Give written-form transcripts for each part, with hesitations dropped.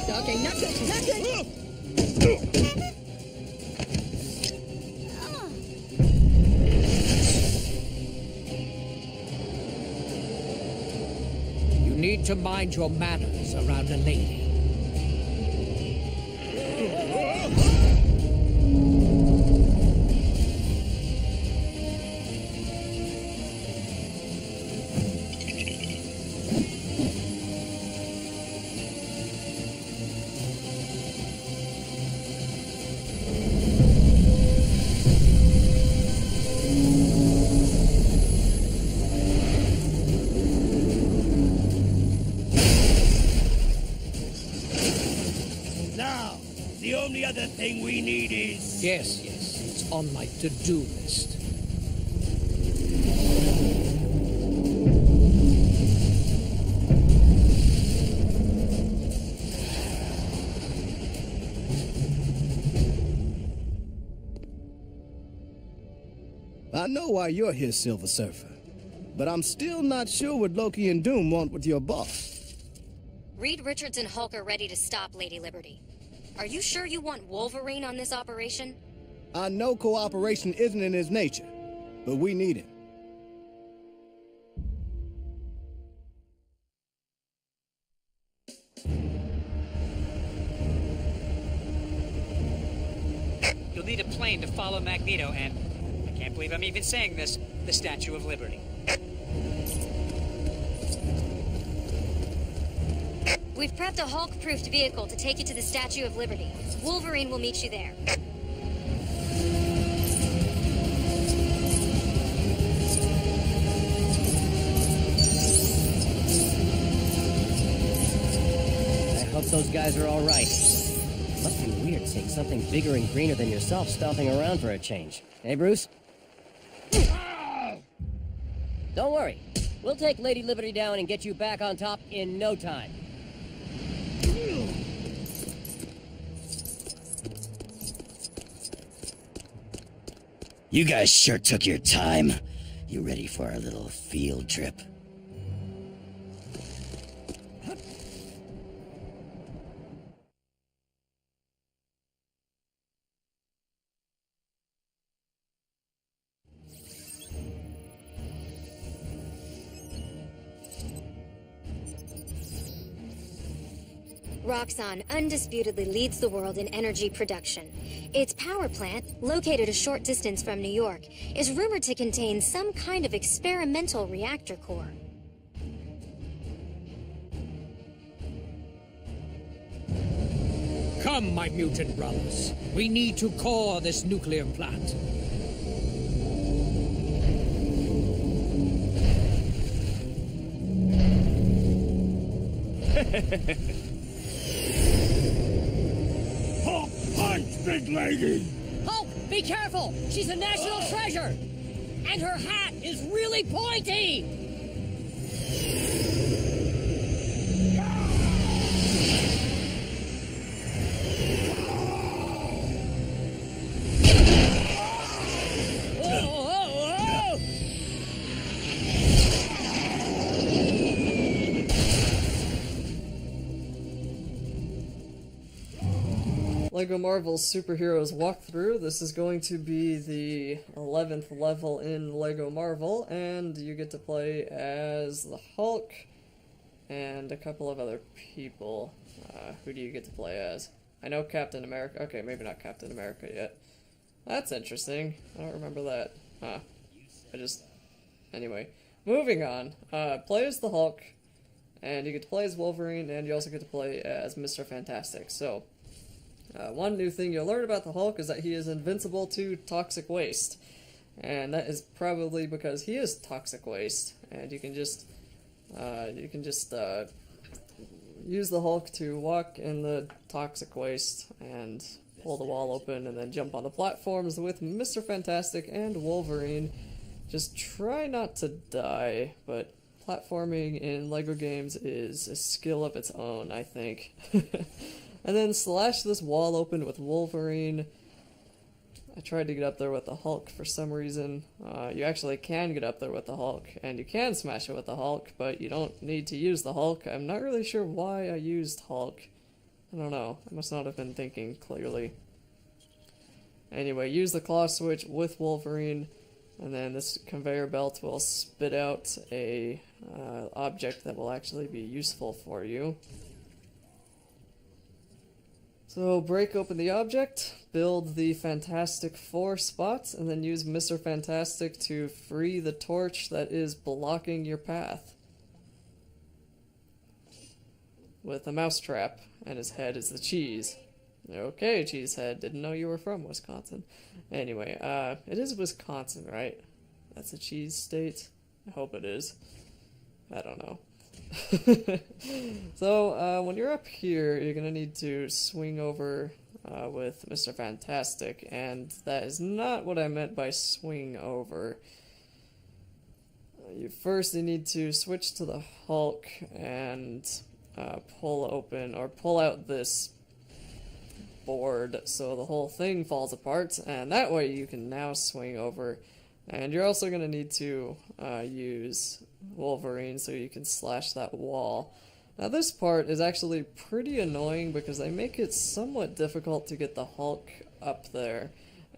Okay, nothing, nothing! You need to mind your manners around a lady. The only other thing we need is... Yes, it's on my to-do list. I know why you're here, Silver Surfer, but I'm still not sure what Loki and Doom want with your boss. Reed Richards and Hulk are ready to stop Lady Liberty. Are you sure you want Wolverine on this operation? I know cooperation isn't in his nature, but we need him. You'll need a plane to follow Magneto and, I can't believe I'm even saying this, the Statue of Liberty. We've prepped a Hulk-proofed vehicle to take you to the Statue of Liberty. Wolverine will meet you there. I hope those guys are all right. Must be weird seeing something bigger and greener than yourself stomping around for a change. Hey, Bruce? Don't worry. We'll take Lady Liberty down and get you back on top in no time. You guys sure took your time. You ready for our little field trip? Roxxon undisputedly leads the world in energy production. Its power plant, located a short distance from New York, is rumored to contain some kind of experimental reactor core. Come, my mutant brothers. We need to core this nuclear plant. Hulk punch, big lady! Hulk, be careful! She's a national treasure! And her hat is really pointy! Lego Marvel's Superheroes Walkthrough. This is going to be the 11th level in Lego Marvel, and you get to play as the Hulk and a couple of other people. Who do you get to play as? I know Captain America. Okay, maybe not Captain America yet. That's interesting. I don't remember that. Anyway, moving on. Play as the Hulk, and you get to play as Wolverine, and you also get to play as Mr. Fantastic. So, one new thing you'll learn about the Hulk is that he is invincible to toxic waste. And that is probably because he is toxic waste. And you can just use the Hulk to walk in the toxic waste and pull the wall open and then jump on the platforms with Mr. Fantastic and Wolverine. Just try not to die, but platforming in LEGO games is a skill of its own, I think. And then slash this wall open with Wolverine. I tried to get up there with the Hulk for some reason. You actually can get up there with the Hulk, and you can smash it with the Hulk, but you don't need to use the Hulk. I'm not really sure why I used Hulk. I don't know. I must not have been thinking clearly. Anyway, use the claw switch with Wolverine, and then this conveyor belt will spit out a object that will actually be useful for you. So break open the object, build the Fantastic Four spots, and then use Mr. Fantastic to free the torch that is blocking your path. With a mousetrap, and his head is the cheese. Okay, Cheesehead, didn't know you were from Wisconsin. Anyway, it is Wisconsin, right? That's a cheese state? I hope it is. I don't know. So, when you're up here, you're gonna need to swing over with Mr. Fantastic, and that is not what I meant by swing over. You need to switch to the Hulk and pull out this board so the whole thing falls apart, and that way you can now swing over. And you're also going to need to use Wolverine so you can slash that wall. Now this part is actually pretty annoying because they make it somewhat difficult to get the Hulk up there.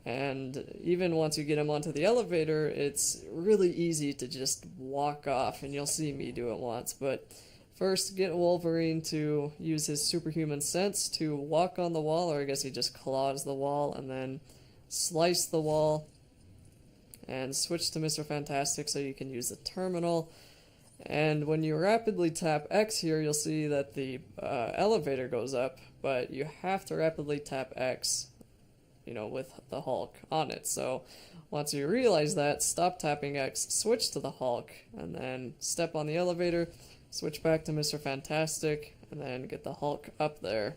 And even once you get him onto the elevator, it's really easy to just walk off, and you'll see me do it once. But first, get Wolverine to use his superhuman sense to walk on the wall, or I guess he just claws the wall, and then slice the wall, and switch to Mr. Fantastic so you can use the terminal. And when you rapidly tap X here, you'll see that the elevator goes up, but you have to rapidly tap X, you know, with the Hulk on it. So once you realize that, stop tapping X, switch to the Hulk, and then step on the elevator, switch back to Mr. Fantastic, and then get the Hulk up there.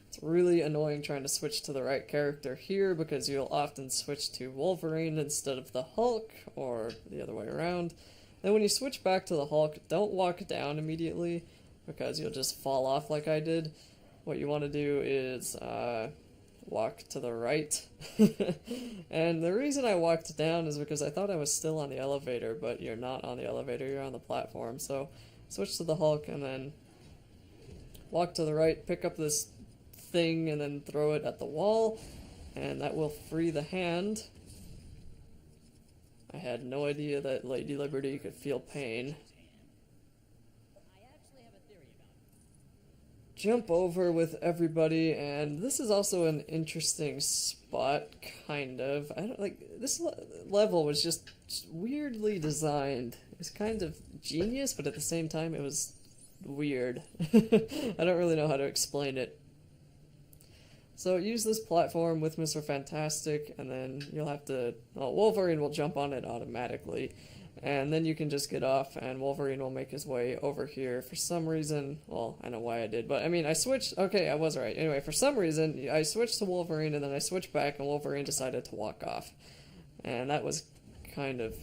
It's really annoying trying to switch to the right character here because you'll often switch to Wolverine instead of the Hulk, or the other way around. Then when you switch back to the Hulk, don't walk down immediately because you'll just fall off like I did. What you want to do is walk to the right. And the reason I walked down is because I thought I was still on the elevator, but you're not on the elevator, you're on the platform. So switch to the Hulk and then walk to the right, pick up this thing and then throw it at the wall, and that will free the hand. I had no idea that Lady Liberty could feel pain. Jump over with everybody, and this is also an interesting spot, kind of. I don't like this level was just weirdly designed. It was kind of genius, but at the same time it was weird. I don't really know how to explain it. So use this platform with Mr. Fantastic, and then you'll have to... Well, Wolverine will jump on it automatically, and then you can just get off, and Wolverine will make his way over here. For some reason... Well, I know why I did, but I mean, I switched... Okay, I was right. Anyway, for some reason, I switched to Wolverine, and then I switched back, and Wolverine decided to walk off. And that was kind of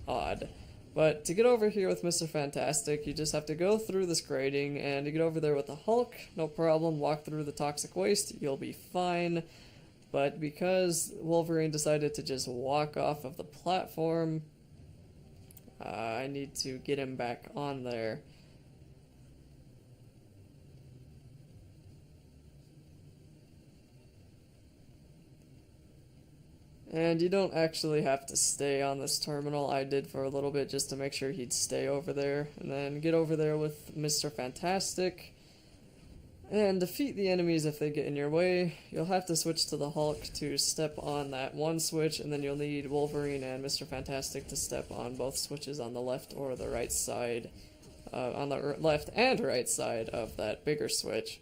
odd. But to get over here with Mr. Fantastic, you just have to go through this grating, and to get over there with the Hulk, no problem, walk through the toxic waste, you'll be fine. But because Wolverine decided to just walk off of the platform, I need to get him back on there. And you don't actually have to stay on this terminal. I did for a little bit just to make sure he'd stay over there. And then get over there with Mr. Fantastic and defeat the enemies if they get in your way. You'll have to switch to the Hulk to step on that one switch, and then you'll need Wolverine and Mr. Fantastic to step on both switches on the left or the right side, on the left and right side of that bigger switch.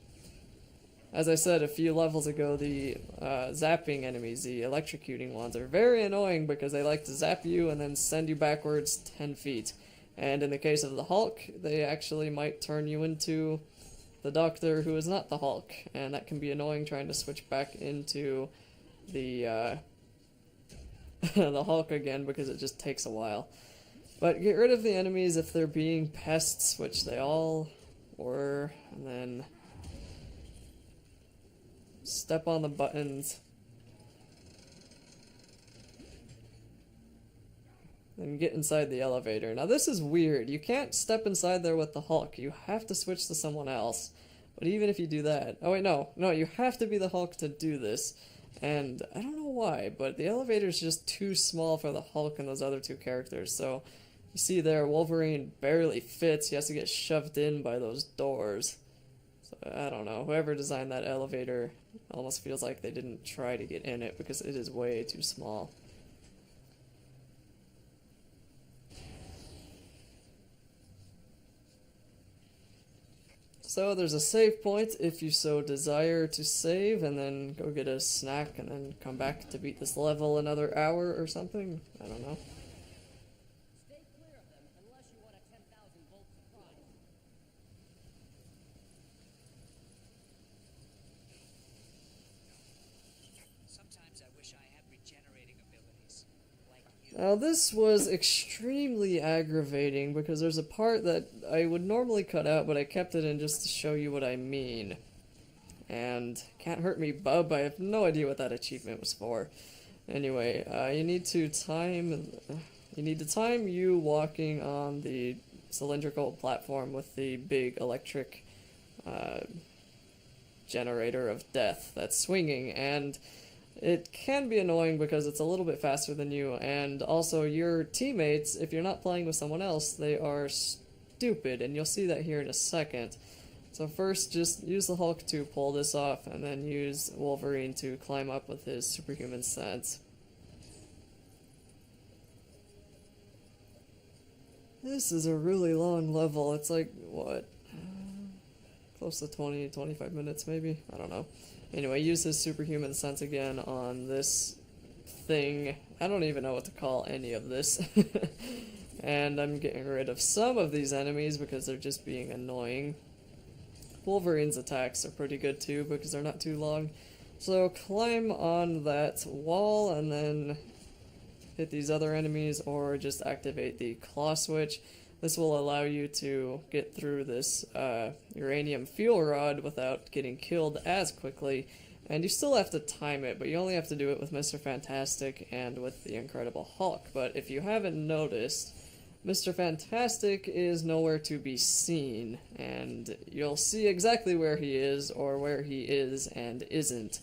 As I said a few levels ago, the zapping enemies, the electrocuting ones, are very annoying because they like to zap you and then send you backwards 10 feet. And in the case of the Hulk, they actually might turn you into the Doctor who is not the Hulk, and that can be annoying trying to switch back into the the Hulk again because it just takes a while. But get rid of the enemies if they're being pests, which they all were, and then step on the buttons. And get inside the elevator. Now this is weird. You can't step inside there with the Hulk. You have to switch to someone else. But even if you do that... Oh wait, no, you have to be the Hulk to do this. And I don't know why, but the elevator's just too small for the Hulk and those other two characters. So you see there, Wolverine barely fits. He has to get shoved in by those doors. So I don't know. Whoever designed that elevator almost feels like they didn't try to get in it because it is way too small. So there's a save point if you so desire to save, and then go get a snack, and then come back to beat this level another hour or something. I don't know. Stay clear of them unless you want a 10,000-volt surprise. Sometimes I wish I had regenerating abilities, like you. Now this was extremely aggravating because there's a part that I would normally cut out, but I kept it in just to show you what I mean. And Can't Hurt Me Bub, I have no idea what that achievement was for. Anyway, you need to time you walking on the cylindrical platform with the big electric generator of death that's swinging, and it can be annoying because it's a little bit faster than you, and also your teammates, if you're not playing with someone else, they are stupid, and you'll see that here in a second. So first, just use the Hulk to pull this off, and then use Wolverine to climb up with his superhuman sense. This is a really long level. It's like, what? Close to 20, 25 minutes maybe? I don't know. Anyway, use his superhuman sense again on this thing. I don't even know what to call any of this. And I'm getting rid of some of these enemies because they're just being annoying. Wolverine's attacks are pretty good too because they're not too long. So climb on that wall and then hit these other enemies, or just activate the claw switch. This will allow you to get through this uranium fuel rod without getting killed as quickly. And you still have to time it, but you only have to do it with Mr. Fantastic and with the Incredible Hulk. But if you haven't noticed, Mr. Fantastic is nowhere to be seen, and you'll see exactly where he is, or where he is and isn't,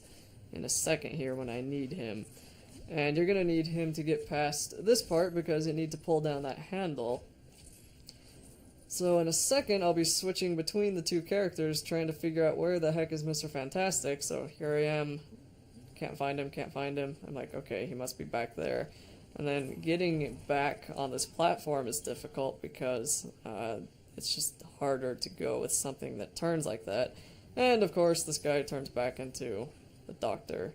in a second here when I need him. And you're going to need him to get past this part because you need to pull down that handle. So in a second, I'll be switching between the two characters, trying to figure out where the heck is Mr. Fantastic. So here I am, can't find him. I'm like, okay, he must be back there. And then getting back on this platform is difficult because it's just harder to go with something that turns like that. And of course, this guy turns back into the Doctor.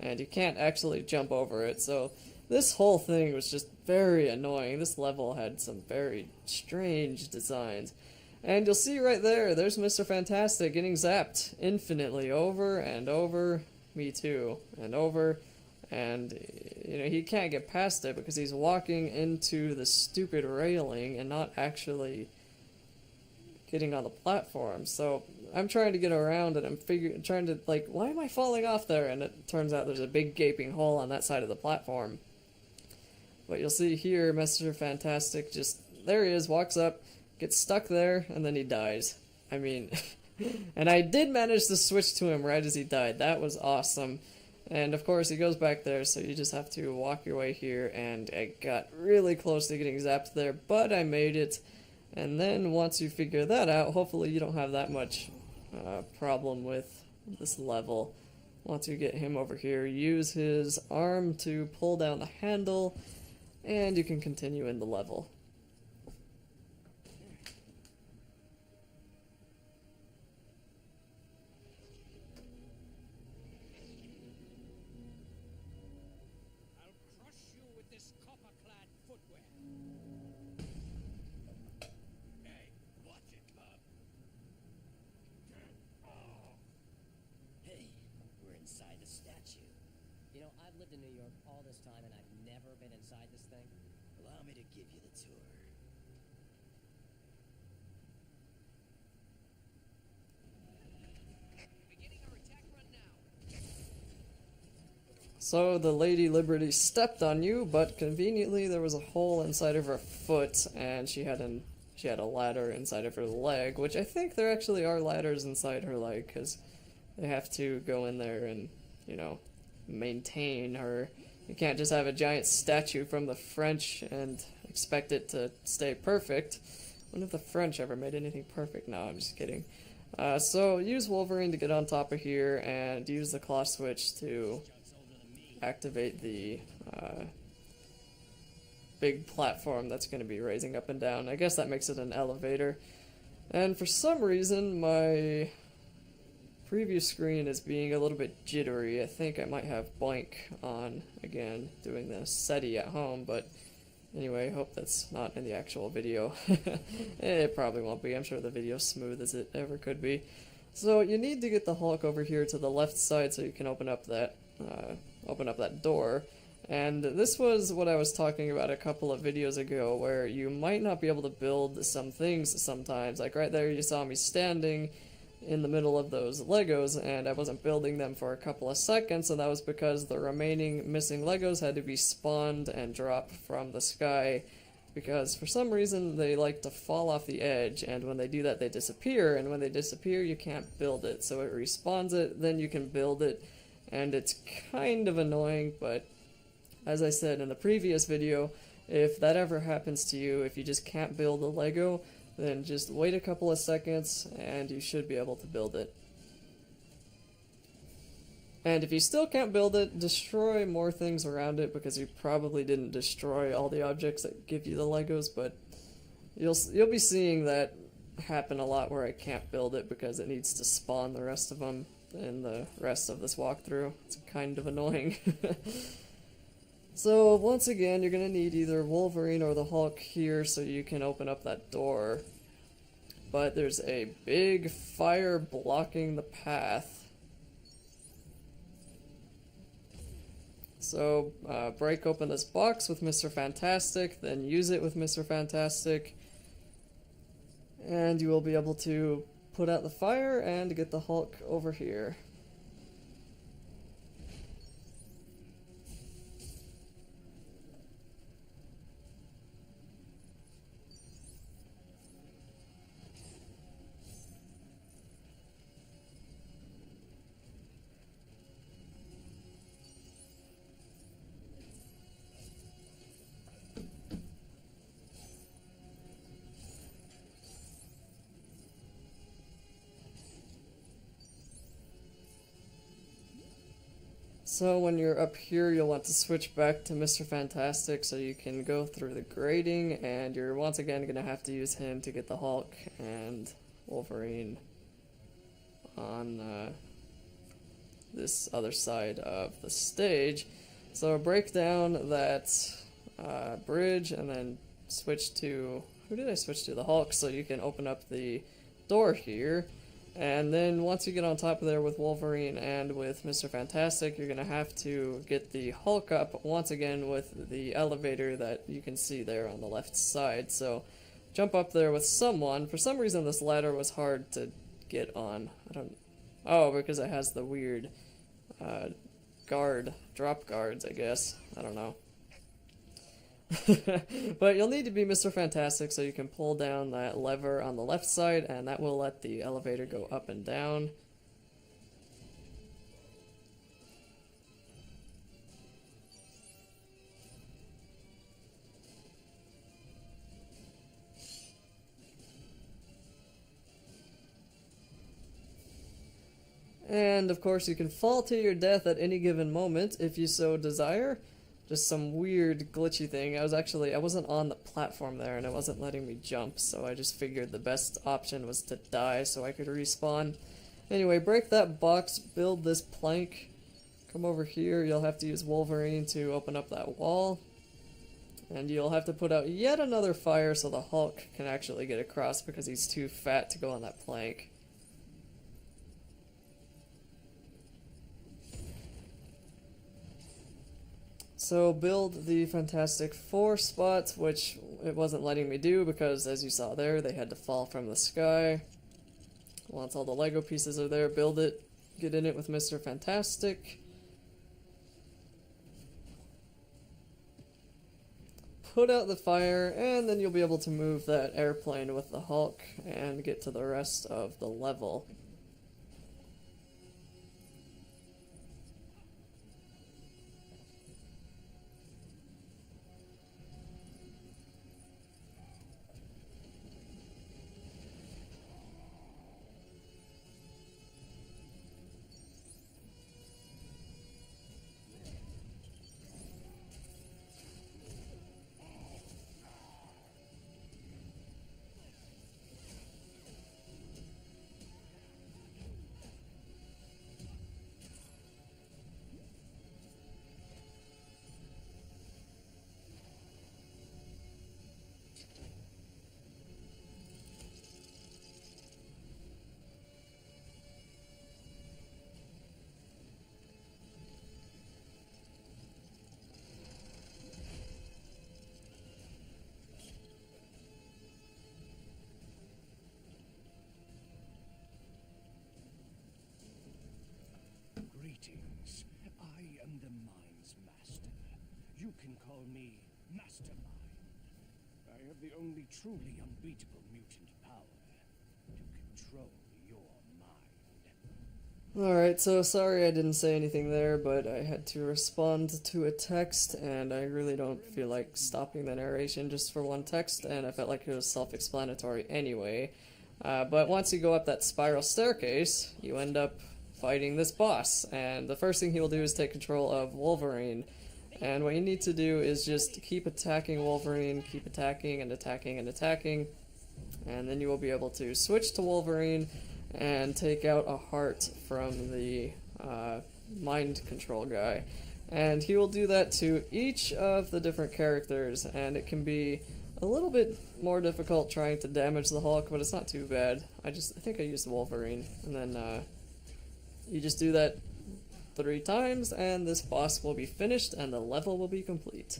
And you can't actually jump over it, so this whole thing was just very annoying. This level had some very strange designs. And you'll see right there, there's Mr. Fantastic getting zapped infinitely over and over, me too, and over, and you know, he can't get past it because he's walking into the stupid railing and not actually getting on the platform. So I'm trying to get around and I'm trying to, like, why am I falling off there? And it turns out there's a big gaping hole on that side of the platform. But you'll see here, Mr. Fantastic just, there he is, walks up, gets stuck there, and then he dies. I mean, and I did manage to switch to him right as he died. That was awesome. And of course he goes back there, so you just have to walk your way here, and I got really close to getting zapped there, but I made it. And then once you figure that out, hopefully you don't have that much problem with this level. Once you get him over here, use his arm to pull down the handle, and you can continue in the level. I'll crush you with this copper-clad footwear. Hey, watch it, Bob. Hey, we're inside the statue. You know, I've lived in New York all this time and I've never been inside this thing. Allow me to give you the tour. So the Lady Liberty stepped on you, but conveniently there was a hole inside of her foot, and she she had a ladder inside of her leg, which I think there actually are ladders inside her leg, because they have to go in there and, you know, maintain her. You can't just have a giant statue from the French and expect it to stay perfect. I wonder if the French ever made anything perfect. No, I'm just kidding. So use Wolverine to get on top of here, and use the claw switch to activate the big platform that's going to be raising up and down. I guess that makes it an elevator. And for some reason, my preview screen is being a little bit jittery. I think I might have blank on again doing the SETI at home, but anyway, hope that's not in the actual video. It probably won't be. I'm sure the video's smooth as it ever could be. So you need to get the Hulk over here to the left side so you can open up that door. And this was what I was talking about a couple of videos ago, where you might not be able to build some things sometimes. Like right there, you saw me standing in the middle of those Legos, and I wasn't building them for a couple of seconds, and that was because the remaining missing Legos had to be spawned and dropped from the sky, because for some reason they like to fall off the edge, and when they do that they disappear, and when they disappear you can't build it, so it respawns it, then you can build it, and it's kind of annoying. But as I said in the previous video, if that ever happens to you, if you just can't build a Lego, then just wait a couple of seconds and you should be able to build it. And if you still can't build it, destroy more things around it, because you probably didn't destroy all the objects that give you the Legos, but you'll be seeing that happen a lot where I can't build it because it needs to spawn the rest of them in the rest of this walkthrough. It's kind of annoying. So once again, you're going to need either Wolverine or the Hulk here so you can open up that door. But there's a big fire blocking the path. So break open this box with Mr. Fantastic, then use it with Mr. Fantastic, and you will be able to put out the fire and get the Hulk over here. So when you're up here, you'll want to switch back to Mr. Fantastic so you can go through the grating, and you're once again going to have to use him to get the Hulk and Wolverine on this other side of the stage. So break down that bridge and then switch to... who did I switch to? The Hulk, so you can open up the door here. And then once you get on top of there with Wolverine and with Mr. Fantastic, you're going to have to get the Hulk up once again with the elevator that you can see there on the left side. So jump up there with someone. For some reason this ladder was hard to get on. Oh, because it has the weird drop guards, I guess. I don't know. But you'll need to be Mr. Fantastic so you can pull down that lever on the left side, and that will let the elevator go up and down. And of course you can fall to your death at any given moment if you so desire. Just some weird glitchy thing. I wasn't on the platform there and it wasn't letting me jump, so I just figured the best option was to die so I could respawn. Anyway, break that box, build this plank, come over here. You'll have to use Wolverine to open up that wall, and you'll have to put out yet another fire so the Hulk can actually get across because he's too fat to go on that plank. So build the Fantastic Four spots, which it wasn't letting me do because, as you saw there, they had to fall from the sky. Once all the Lego pieces are there, build it, get in it with Mr. Fantastic. put out the fire, and then you'll be able to move that airplane with the Hulk and get to the rest of the level. Greetings. I am the Mind's Master. You can call me Mastermind. I have the only truly unbeatable mutant power to control your mind. Alright, so sorry I didn't say anything there, but I had to respond to a text, and I really don't feel like stopping the narration just for one text, and I felt like it was self-explanatory anyway. But once you go up that spiral staircase, you end up fighting this boss, and the first thing he will do is take control of Wolverine. And what you need to do is just keep attacking Wolverine, keep attacking and attacking and attacking, and then you will be able to switch to Wolverine and take out a heart from the mind control guy. And he will do that to each of the different characters, and it can be a little bit more difficult trying to damage the Hulk, but it's not too bad. I think I used Wolverine, and then you just do that 3 times, and this boss will be finished, and the level will be complete.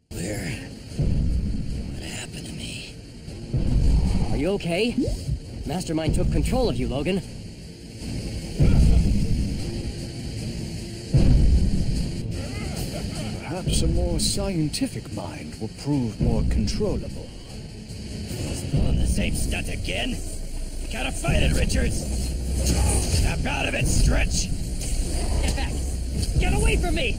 What happened to me? Are you okay? Mastermind took control of you, Logan. Perhaps a more scientific mind will prove more controllable. Pulling the same stunt again? You gotta fight it, Richards! Snap out of it, Stretch! Get back! Get away from me!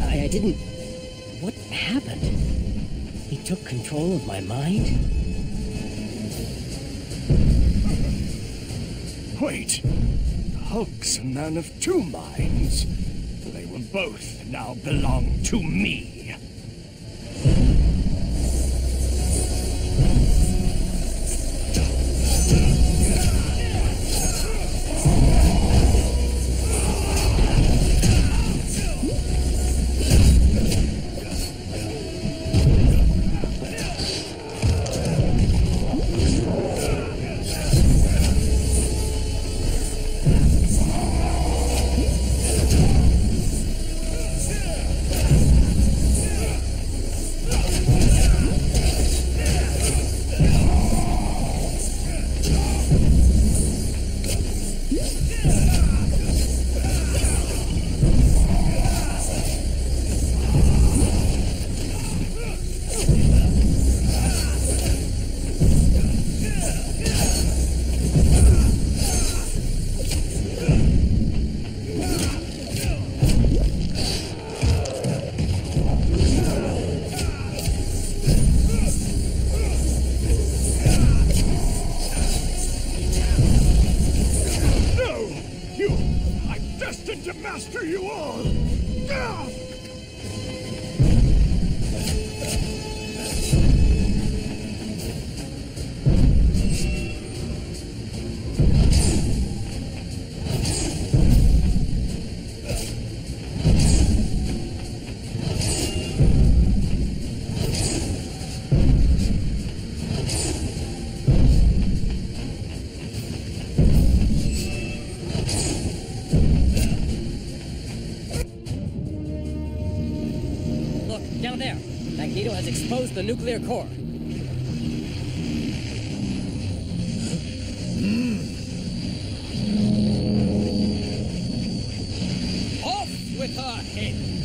I didn't... What happened? He took control of my mind? Wait. The Hulk's a man of 2 minds. They will both now belong to me. Down there. Magneto has exposed the nuclear core. Off with her head!